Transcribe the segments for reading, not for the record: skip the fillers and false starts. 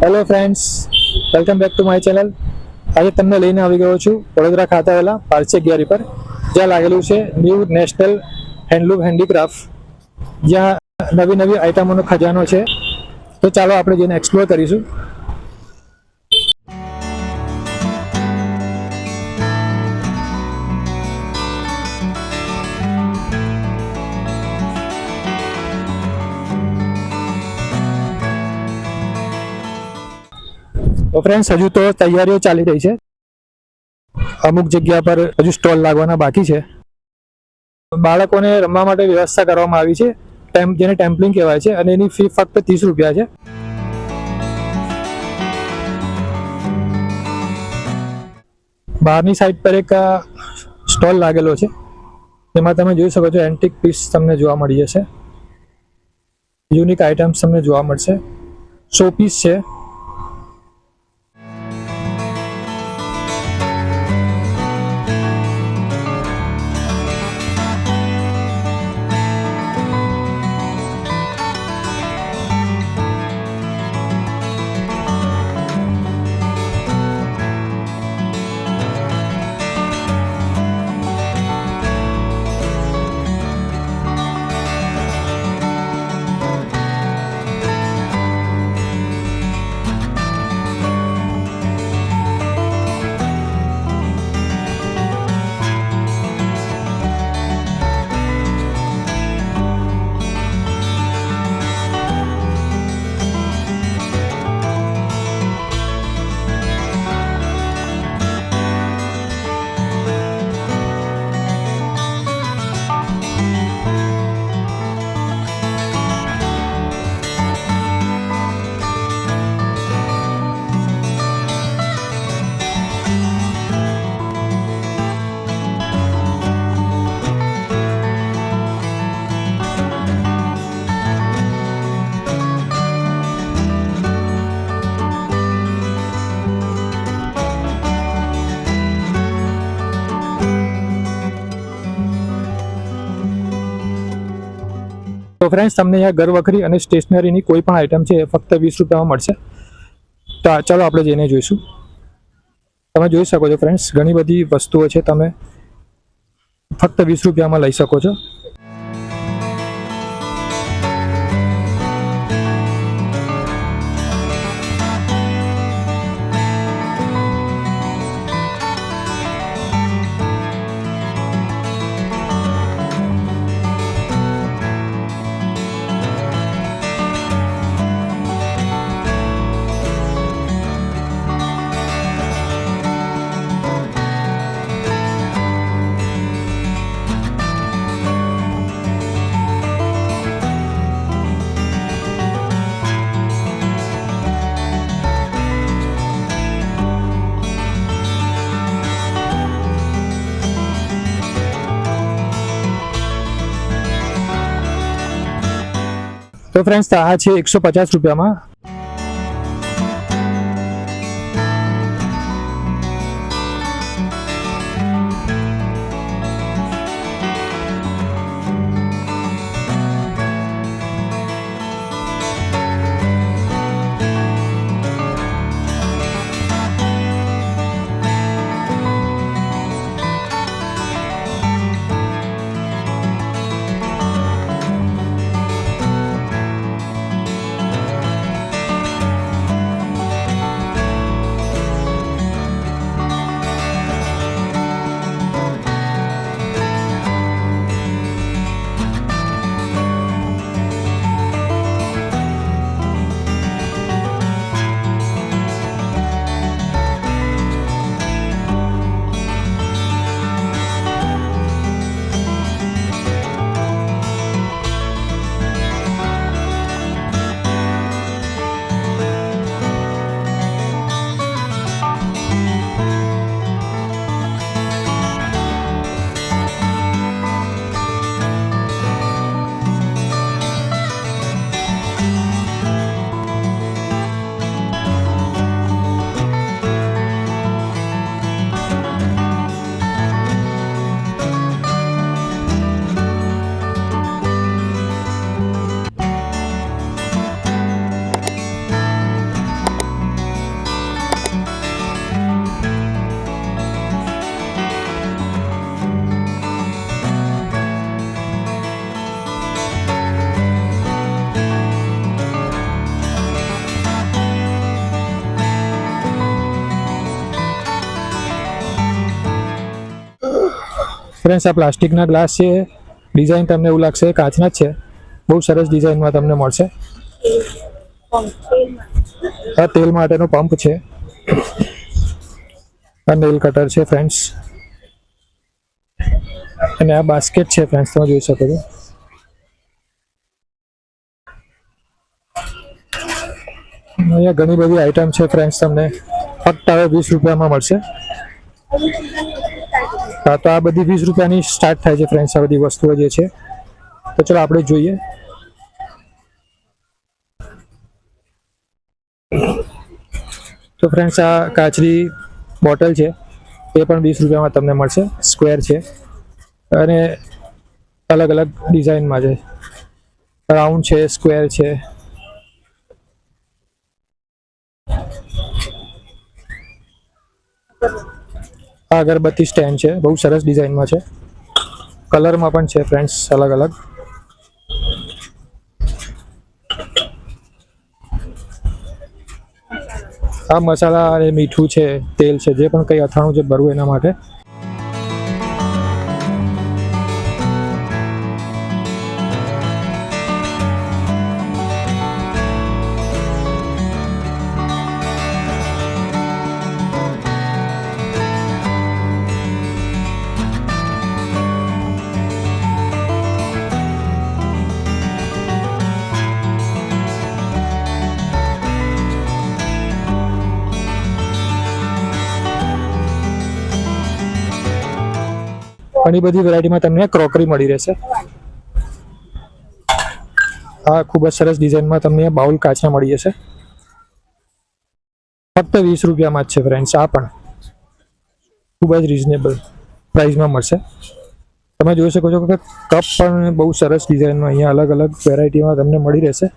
Hello friends, welcome back to my channel. આજે તમને લઈને આવી ગયો છું વડોદરા ખાતે આવેલા પારસી ગેરી પર, જ્યાં લાગેલું છે ન્યૂ નેશનલ હેન્ડલૂમ હેન્ડીક્રાફ્ટ, જ્યાં નવી નવી આઇટમોનો ખજાનો છે. તો ચાલો આપણે જઈને એક્સપ્લોર કરીશું. તો ફ્રેન્ડ્સ, હજુ તો તૈયારીઓ ચાલી રહી છે. અમુક જગ્યા પર હજુ સ્ટોલ લાગવાના બાકી છે. બાળકોને રમવા માટે વ્યવસ્થા કરવામાં આવી છે, જેને ટેમ્પલિંગ કહેવાય છે, અને એની ફી ફક્ત 30 રૂપિયા છે. બહારની સાઈડ પર એક સ્ટોલ લાગેલો છે, જેમાં તમે જોઈ શકો છો એન્ટિક પીસ તમને જોવા મળી જશે. યુનિક આઇટમ્સ તમને જોવા મળશે. શો પીસ છે. તો ફ્રેન્ડ્સ, તમને અહીંયા ઘરવખરી અને સ્ટેશનરીની કોઈ પણ આઇટમ છે એ ફક્ત 20 રૂપિયામાં મળશે. તો ચાલો આપણે જઈને જોઈશું. તમે જોઈ શકો છો ફ્રેન્ડ્સ, ઘણી બધી વસ્તુઓ છે, તમે ફક્ત 20 રૂપિયામાં લઈ શકો છો. તો ફ્રેન્ડ્સ, આ છે 150 રૂપિયામાં. ફ્રેન્ડ્સ આ પ્લાસ્ટિકના ગ્લાસ છે, ડિઝાઇન તમને એવું લાગશે કાચના જ છે, બહુ સરસ ડિઝાઇનમાં તમને મળશે. આ તેલ માટેનો પંપ છે. આ નેલ કટર છે ફ્રેન્ડ્સ, અને આ બાસ્કેટ છે ફ્રેન્ડ્સ, તમે જોઈ શકો છો. અહીંયા ઘણી બધી આઈટમ છે ફ્રેન્ડ્સ, તમને ફક્ત હવે 20 રૂપિયામાં મળશે. હા, તો આ બધી 20 રૂપિયાની સ્ટાર્ટ થાય છે ફ્રેન્ડ્સ, આ બધી વસ્તુઓ જે છે. તો ચલો આપણે જોઈએ. તો ફ્રેન્ડ્સ આ કાચની બોટલ છે, એ પણ 20 રૂપિયામાં તમને મળશે. સ્ક્વેર છે અને અલગ અલગ ડિઝાઇનમાં છે, રાઉન્ડ છે, સ્ક્વેર છે. આ અગરબત્તી સ્ટેન્ડ છે, બહુ સરસ ડિઝાઇનમાં છે, કલરમાં પણ છે ફ્રેન્ડ્સ અલગ અલગ. આ મસાલા અને મીઠું છે, તેલ છે, જે પણ કંઈ અથાણું છે ભરવું એના માટે. ઘણી બધી વેરાયટીમાં તમને ક્રોકરી મળી રહેશે. આ ખૂબ જ સરસ ડિઝાઇનમાં તમને બાઉલ કાચના મળી જશે, ફક્ત 20 રૂપિયામાં જ છે ફ્રેન્ડ્સ. આ પણ ખૂબ જ રિઝનેબલ પ્રાઇસમાં મળશે. તમે જોઈ શકો છો કે કપ પણ બહુ સરસ ડિઝાઇનમાં અહીંયા અલગ અલગ વેરાયટીમાં તમને મળી રહેશે.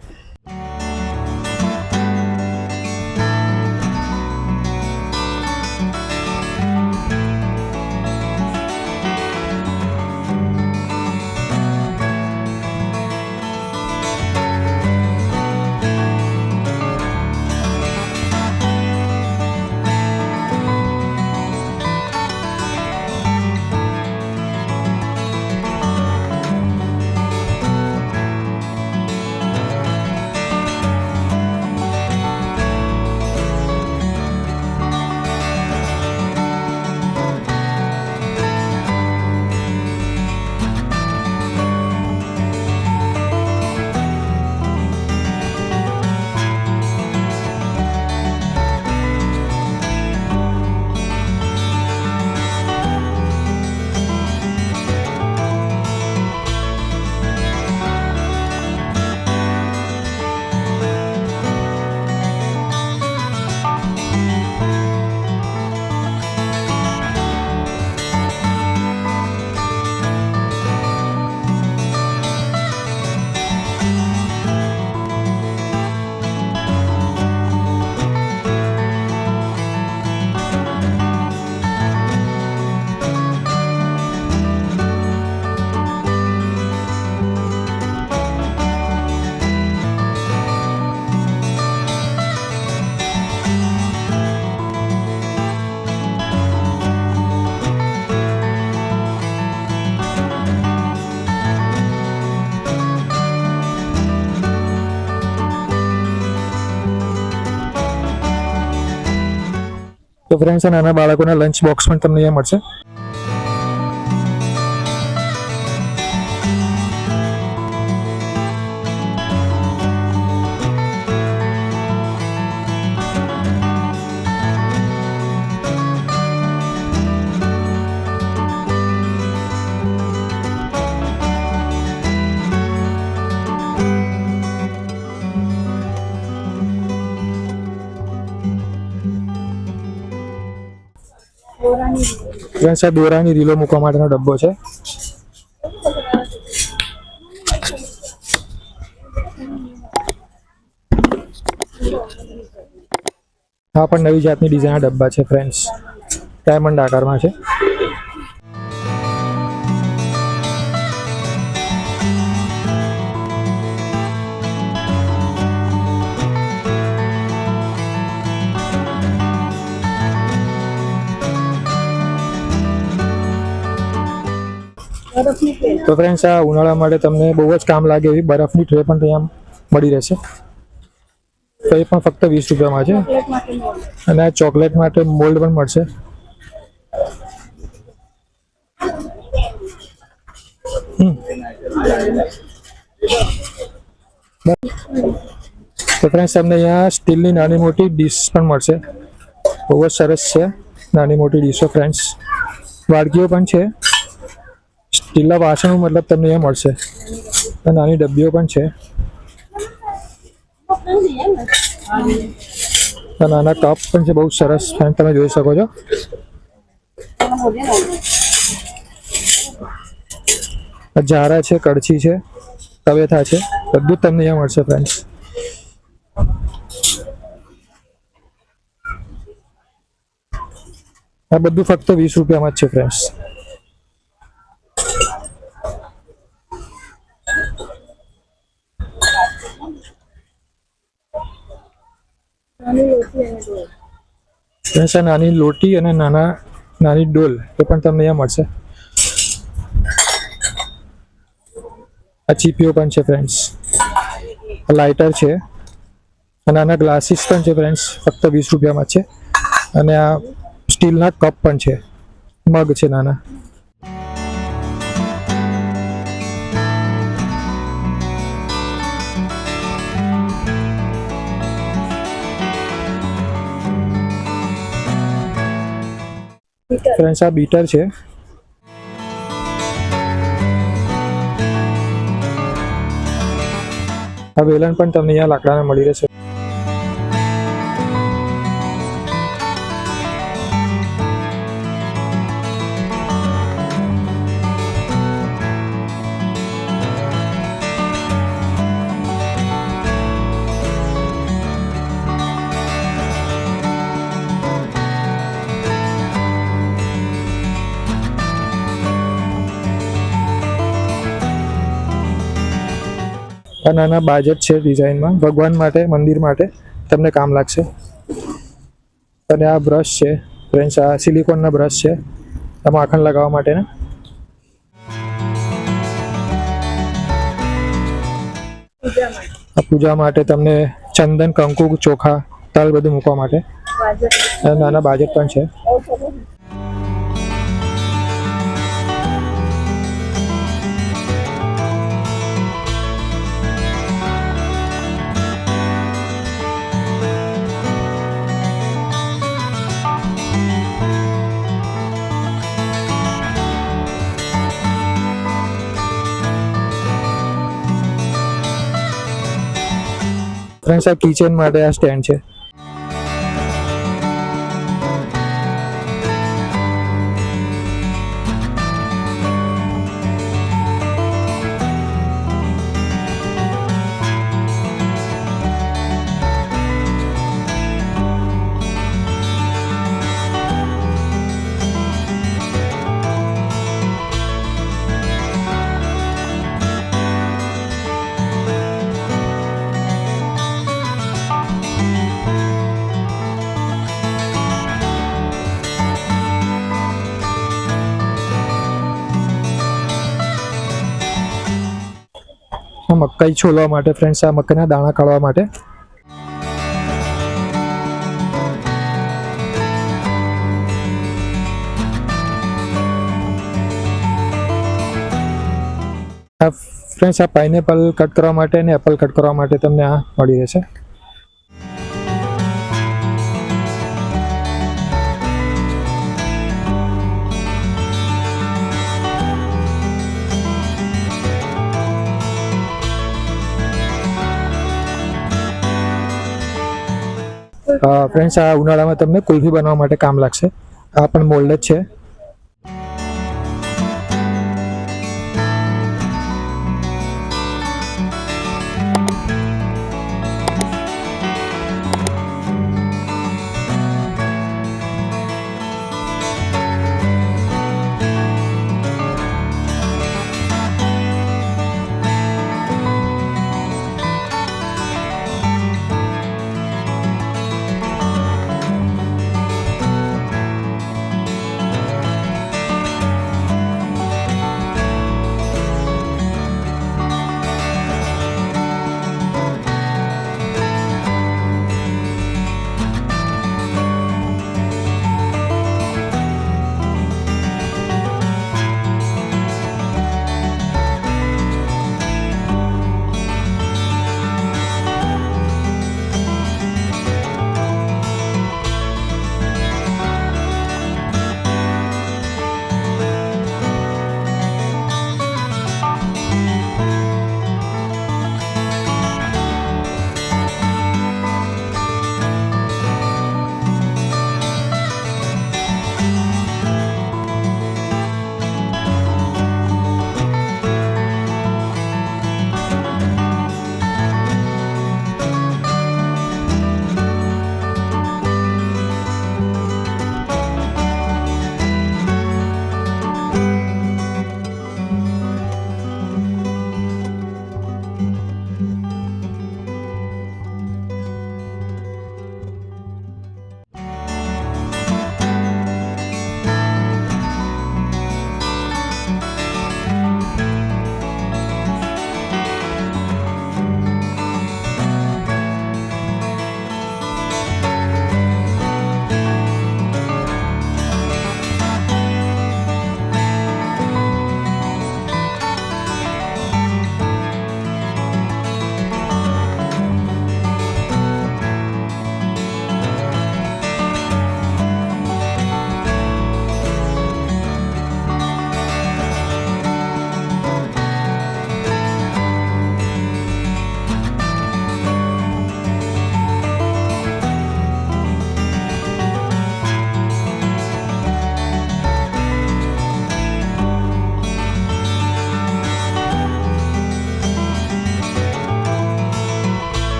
તો ફ્રેન્ડ્સ આ નાના બાળકોના લંચ બોક્સ પણ તમને અહીંયા મળશે. ફ્રેન્ડ્સ આ દોરાની રીલો મૂકવા માટેનો ડબ્બો છે. આ પણ નવી જાતની ડિઝાઇનના ડબ્બા છે ફ્રેન્ડ્સ, ડાયમંડ આકારમાં છે. તો ફ્રેન્ડ્સ આ ઉનાળા માટે તમને બહુ જ કામ લાગે એવી બરફની ટ્રે પણ ત્યાં મળી રહેશે. તો એ પણ ફક્ત 20 રૂપિયામાં છે. અને આ ચોકલેટ માટે મોલ્ડ પણ મળશે. તો ફ્રેન્ડ્સ તમને અહીંયા સ્ટીલની નાની મોટી ડીશ પણ મળશે. બહુ જ સરસ છે નાની મોટી ડીશો ફ્રેન્ડ્સ. વાડકીઓ પણ છે. સ્ટીલના વાસણો મતલબ તમને અહીંયા મળશે. નાની ડબ્બીઓ પણ છે. નાના કપ પણ છે બહુ સરસ ફ્રેન્ડ, તમે જોઈ શકો છો. જારા છે, કડછી છે, તવેથા છે, બધું જ તમને અહીંયા મળશે ફ્રેન્ડ્સ. આ બધું ફક્ત 20 રૂપિયામાં જ છે ફ્રેન્ડ્સ. નાની લોટી અને નાની ડોલ એ પણ તમને અહીંયા મળશે. આ ચીપીઓ પણ છે ફ્રેન્ડ્સ. લાઇટર છે. નાના ગ્લાસીસ પણ છે ફ્રેન્ડ્સ, ફક્ત 20 રૂપિયામાં છે. અને આ સ્ટીલના કપ પણ છે, મગ છે નાના. ફ્રેન્ડ્સ આ બીટર છે. આ વેલણ પણ તમને અહીંયા લાકડાના મળી રહેશે. આ નાના બાજટ છે ડિઝાઇનમાં, ભગવાન માટે, મંદિર માટે તમને કામ લાગશે. અને આ બ્રશ છે ફ્રેન્ડ્સ, આ સિલિકોનના બ્રશ છે માખણ લગાવવા માટેના. આ પૂજા માટે તમને ચંદન, કંકુ, ચોખા, તલ બધું મૂકવા માટે. નાના બાજટ પણ છે. ફ્રેન્ડ્સ આ કિચન માટે આ સ્ટેન્ડ છે. મકાઈ છોલવા માટે ફ્રેન્ડ્સ, આ મકાઈના દાણા કાઢવા માટે. આ ફ્રેન્ડ્સ આ પાઇનેપલ કટ કરવા માટે અને એપલ કટ કરવા માટે તમને આ મળી રહેશે. ફ્રેન્ડ્સ આ ઉનાળામાં તમને કુલ્ફી બનાવવા માટે કામ લાગશે. આ પણ મોલ્ડ જ છે.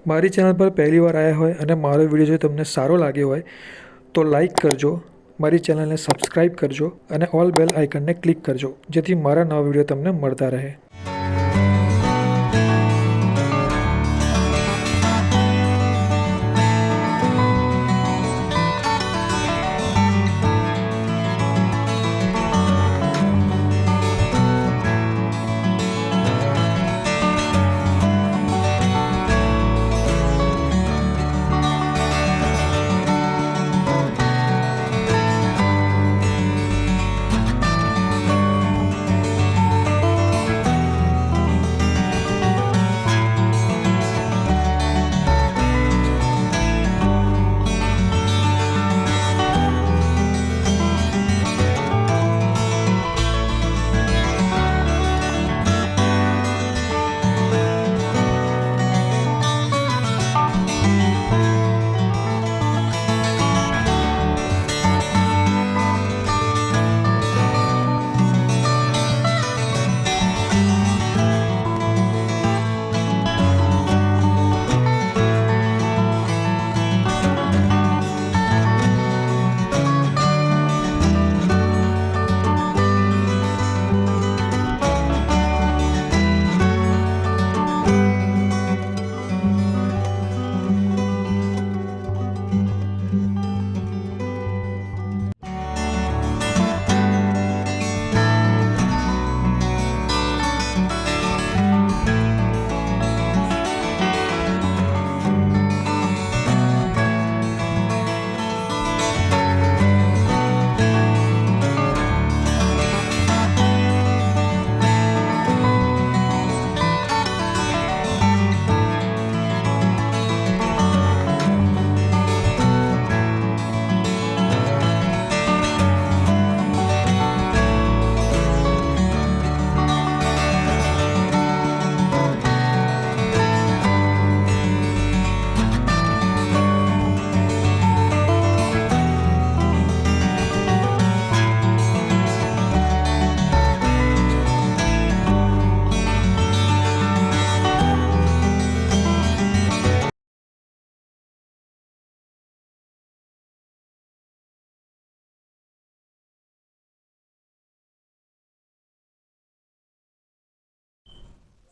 મારી ચેનલ પર પહેલી વાર આવ્યા હોય અને મારો વિડીયો જો તમને સારો લાગ્યો હોય તો લાઈક કરજો, મારી ચેનલને સબસ્ક્રાઈબ કરજો અને ઓલ બેલ આઇકનને ક્લિક કરજો, જેથી મારા નવા વિડીયો તમને મળતા રહે.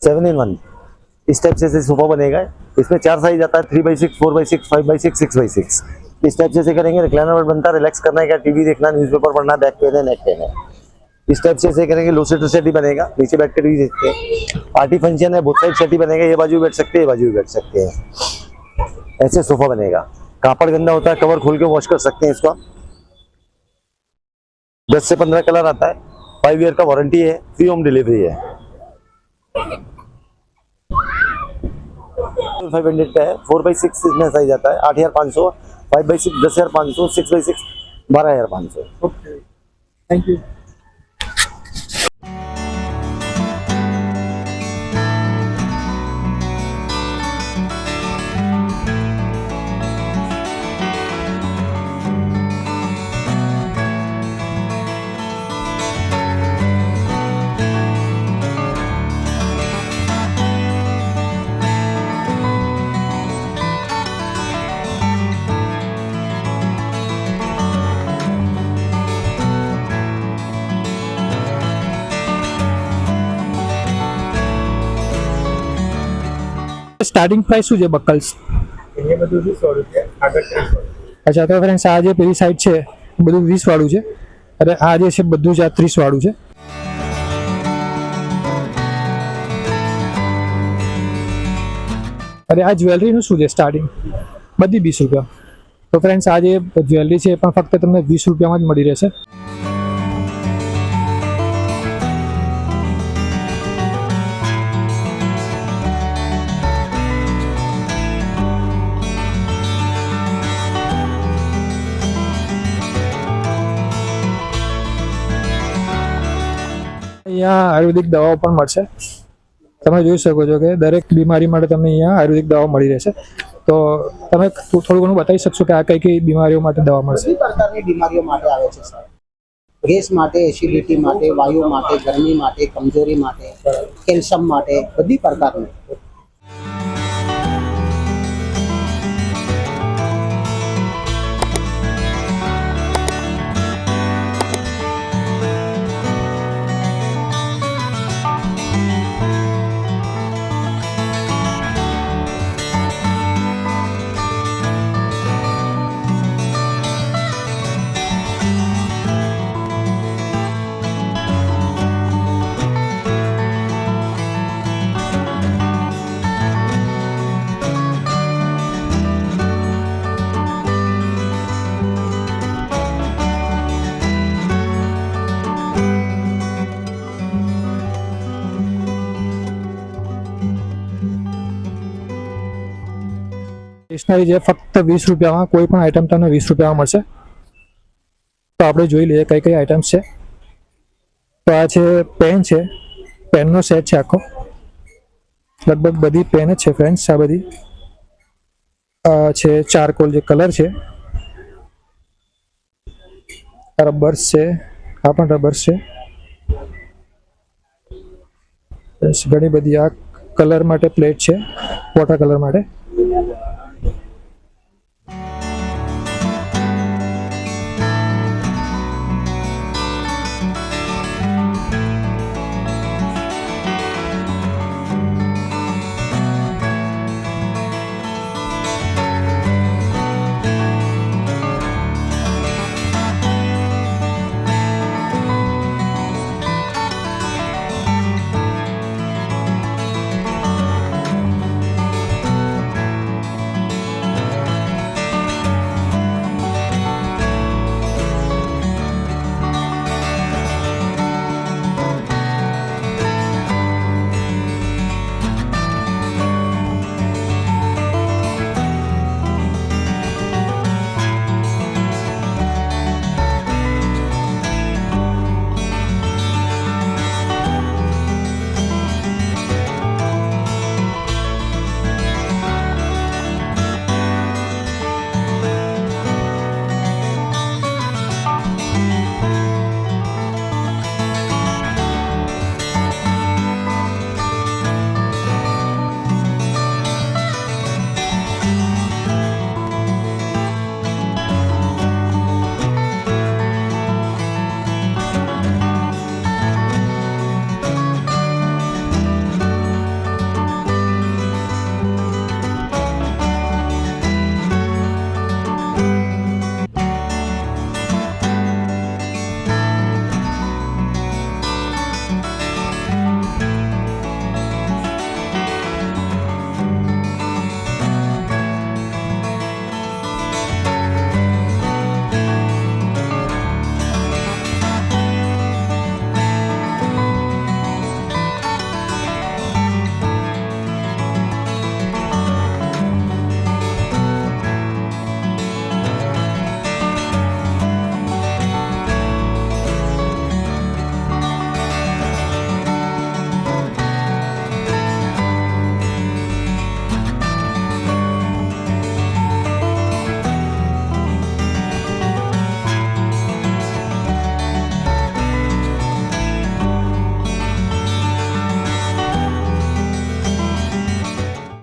सेवन इन वन इस टाइप से सोफा बनेगा. इसमें 4 साइज आता है, 3x6, 4x6, 5x6, 6x6. इस टाइप से करेंगे. रिक्लाइनर बेड बनता है, रिलैक्स करना है क्या, टीवी देखना, न्यूज़पेपर पढ़ना, बैक पेन है, नेक पेन है. इस टाइप से करेंगे. लो सीटर सेट ही बनेगा, नीचे बैठ कर टीवी देखते हैं. पार्टी फंक्शन है, बोथ साइड सेट ही बनेगा. ये बाजू बैठ सकते हैं, ये बाजू बैठ सकते हैं. ऐसे सोफा बनेगा. कापड़ गंदा होता है, कवर खोल के वॉश कर सकते हैं इसका. 10 से 15 कलर आता है. 5 ईयर का वारंटी है, फ्री होम डिलीवरी है. 500 का है. 4x6 इसमें साइज आता है, 8,500. 5x6 10,500. 6x6 12,500. Okay, thank you. Starting price શું છે બકલ્સ? એ બધું 20 રૂપિયા, આગળ 30. અચ્છા, તો ફ્રેન્ડ્સ આ જે પેલી સાઈડ છે બધું 20 વાળું છે અને આ જે છે બધું જ આ 30 વાળું છે. અરે આ જ્વેલરીનું શું છે સ્ટાર્ટિંગ? બધી 20 રૂપિયા. તો ફ્રેન્ડ્સ આ જે જ્વેલરી છે એ પણ ફક્ત તમને 20 રૂપિયામાં જ મળી રહેશે. અહીંયા આયુર્વેદિક દવાઓ પણ મળશે. તમે જોઈ શકો છો કે દરેક બીમારી માટે તમને અહીંયા આયુર્વેદિક દવાઓ મળી રહેશે. તો તમે થોડું ઘણું બતાવી શકશો કે આ કઈ કઈ બીમારીઓ માટે દવા મળશે? બધી પ્રકારની બીમારીઓ માટે આવે છે સર. ગેસ માટે, એસિડિટી માટે, વાયુ માટે, ગરમી માટે, કમજોરી માટે, કેલ્શિયમ માટે, બધી પ્રકારની. સ્ટેશનરી છે ફક્ત 20 રૂપિયામાં, કોઈ પણ આઈટમ તમને 20 રૂપિયામાં મળશે. તો આપણે જોઈ લઈએ કઈ કઈ આઈટમ્સ છે. તો આ છે પેન છે, પેનનો સેટ છે આખો, લગભગ બધી પેન જ છે ફ્રેન્ડ્સ. આ બધી છે ચારકોલ જે કલર છે, રબર્સ છે, આ પણ રબર્સ છે. ઘણી બધી આ કલર માટે પ્લેટ છે, વોટર કલર માટે.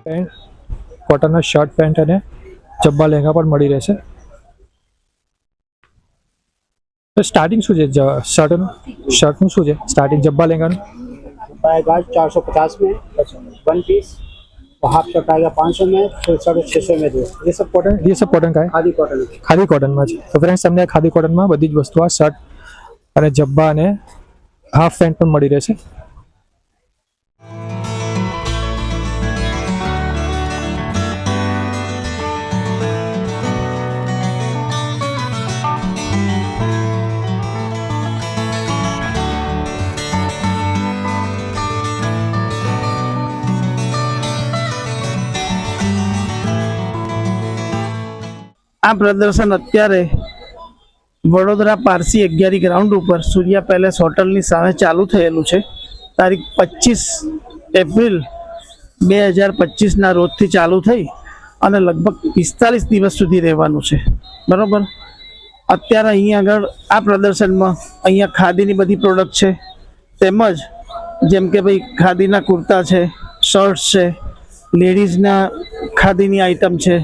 પેન્ટ, કોટનના શર્ટ પેન્ટ અને જબ્બા લહેંગા પણ મળી રહેશે. તો સ્ટાર્ટિંગ શું છે શર્ટનું શું છે સ્ટાર્ટિંગ, જબ્બા લહેંગાનું? आएगा 450 में 1 पीस, हाफ शर्ट आएगा 500 में, फुल शर्ट 600 में दो. ये सब कॉटन का है, खादी कॉटन है. ખાદી કોટનમાં છે. તો ફ્રેન્ડ્સ તમને ખાદી કોટનમાં બધી જ વસ્તુ, આ શર્ટ અને જબ્બા અને હાફ પેન્ટ પણ મળી રહેશે. આ પ્રદર્શન અત્યારે વડોદરા પારસી 11 ગ્રાઉન્ડ ઉપર સૂર્યા પેલેસ હોટલની સામે ચાલુ થયેલું છે. તારીખ 25 એપ્રિલ 2025ના રોજથી ચાલુ થઈ અને લગભગ 45 દિવસ સુધી રહેવાનું છે. બરાબર. અત્યારે અહીં આગળ આ પ્રદર્શનમાં અહીંયા ખાદીની બધી પ્રોડક્ટ છે, તેમજ જેમ કે ભાઈ ખાદીના કુર્તા છે, શર્ટ્સ છે, લેડીઝના ખાદીની આઇટમ છે,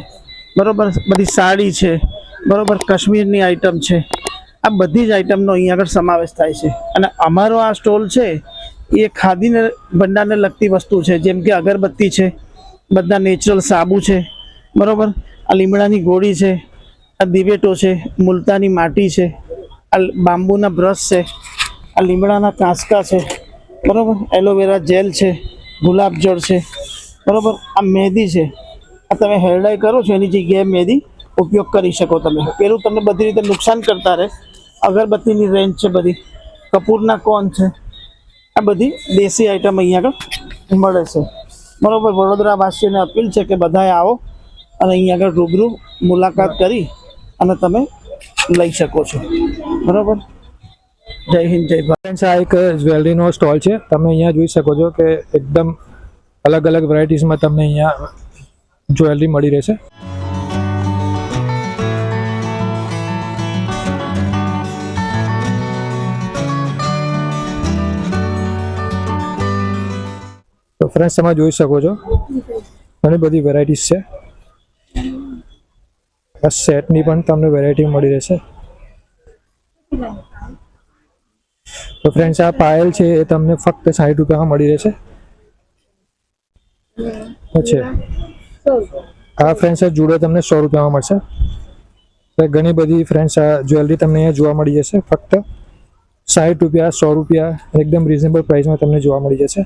બરાબર, બધી સાડી છે, બરાબર, કાશ્મીરની આઇટમ છે. આ બધી જ આઇટમનો અહીં આગળ સમાવેશ થાય છે. અને અમારો આ સ્ટોલ છે એ ખાદીને ભંડારને લગતી વસ્તુ છે, જેમ કે અગરબત્તી છે, બધા નેચરલ સાબુ છે, બરાબર, આ લીમડાની ગોળી છે, આ દિવેટો છે, મુલતાની માટી છે, આ બાંબુના બ્રશ છે, આ લીમડાના કાંસકા છે, બરાબર, એલોવેરા જેલ છે, ગુલાબજળ છે, બરાબર, આ મહેંદી છે. આ તમે હેરડાઈ કરો છો એની જગ્યાએ મહેંદી ઉપયોગ કરી શકો તમે. પેલું તમને બધી રીતે નુકસાન કરતા રહે. અગરબત્તીની રેન્જ છે, બધી કપૂરના કોન છે, આ બધી દેશી આઈટમ અહીંયા આગળ મળે છે. બરાબર. વડોદરા વાસીઓને અપીલ છે કે બધાએ આવો અને અહીંયા આગળ રૂબરૂ મુલાકાત કરી અને તમે લઈ શકો છો. બરાબર. જય હિન્દ, જય ભારત. ફ્રેન્ડ્સ, આ એક જ્વેલરીનો સ્ટોલ છે. તમે અહીંયા જોઈ શકો છો કે એકદમ અલગ અલગ વેરાયટીઝમાં તમને અહીંયા જ્વેલરી મળી રહેશે. તો ફ્રેન્ડ્સ, તમે જોઈ શકો છો ઘણી બધી વેરાયટીઝ છે. આ સેટની પણ તમને વેરાયટી મળી રહેશે. તો ફ્રેન્ડ્સ, આ પાયલ છે એ તમને ફક્ત 60 રૂપિયામાં મળી રહેશે. અચ્છા, આ ફ્રેન્ડ્સ આ જુડો તમને 100 રૂપિયામાં મળશે. તો ઘણી બધી ફ્રેન્ડ્સ આ જ્વેલરી તમને અહીંયા જોવા મળી જશે. ફક્ત 60 રૂપિયા, 100 રૂપિયા એકદમ રિઝનેબલ પ્રાઇસમાં તમને જોવા મળી જશે.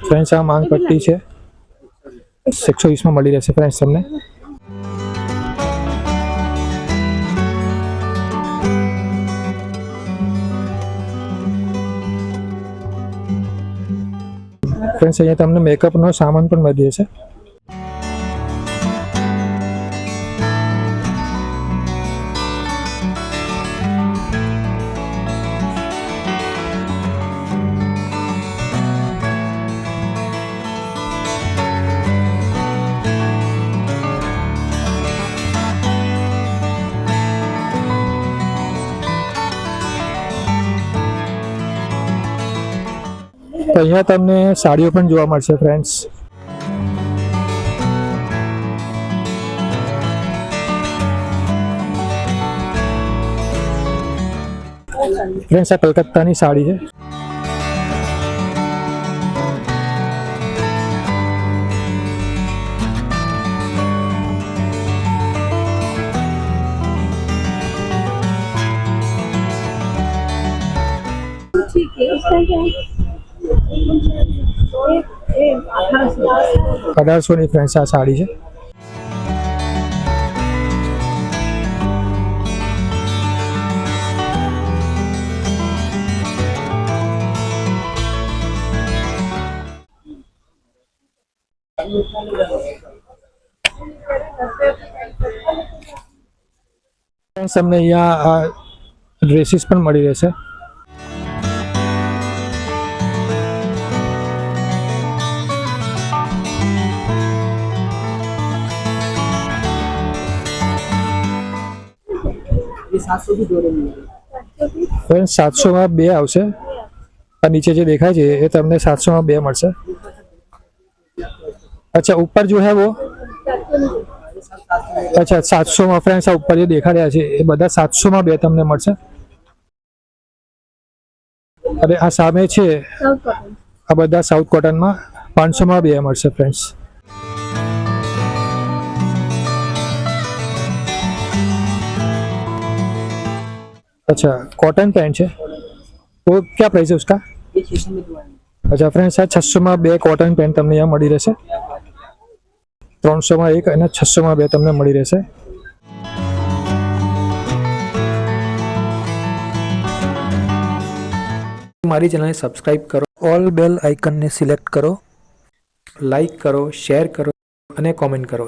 ફ્રેન્ડ્સ, આ માંગ પટ્ટી છે 120માં મળી રહેશે ફ્રેન્ડ્સ તમને. ફ્રેન્ડ્સ, અહીંયા તમને મેકઅપનો સામાન પણ મળી જશે. તો અહીંયા તમને સાડીઓ પણ જોવા મળશે ફ્રેન્ડ્સ. ફ્રેન્ડ્સ, આ કલકત્તાની સાડી છે. ठीक है, उसका क्या है? 1800ની ફ્રેન્ડ્સ આ સાડી છે. ફ્રેન્ડ્સ, તમને અહીંયા આ ડ્રેસીસ પણ મળી રહેશે. ફ્રેન્ડ્સ, 700માં 2 આવશે. આ નીચે જે દેખાય છે એ તમને 700માં 2 મળશે. अच्छा, ऊपर जो है वो अच्छा 700માં ફ્રેન્ડ્સ, આ ઉપર જે દેખાઈ રહ્યા છે એ બધા 700માં 2 તમને મળશે. અને આ સામે છે આ બધા સાઉથ કોટનમાં 500માં 2 મળશે ફ્રેન્ડ્સ. अच्छा, कॉटन पैंट है, वो क्या प्राइस है उसका? अच्छा फ्रेंड्स, आ 600માં 2 कॉटन पैंट તમને અહીંયા મળી રહેશે. 300માં 1 અને 600માં 2 તમને મળી રહેશે. મારી ચેનલને સબસ્ક્રાઇબ કરો, ઓલ બેલ આઇકનને સિલેક્ટ કરો, લાઈક કરો, શેર કરો અને કોમેન્ટ કરો.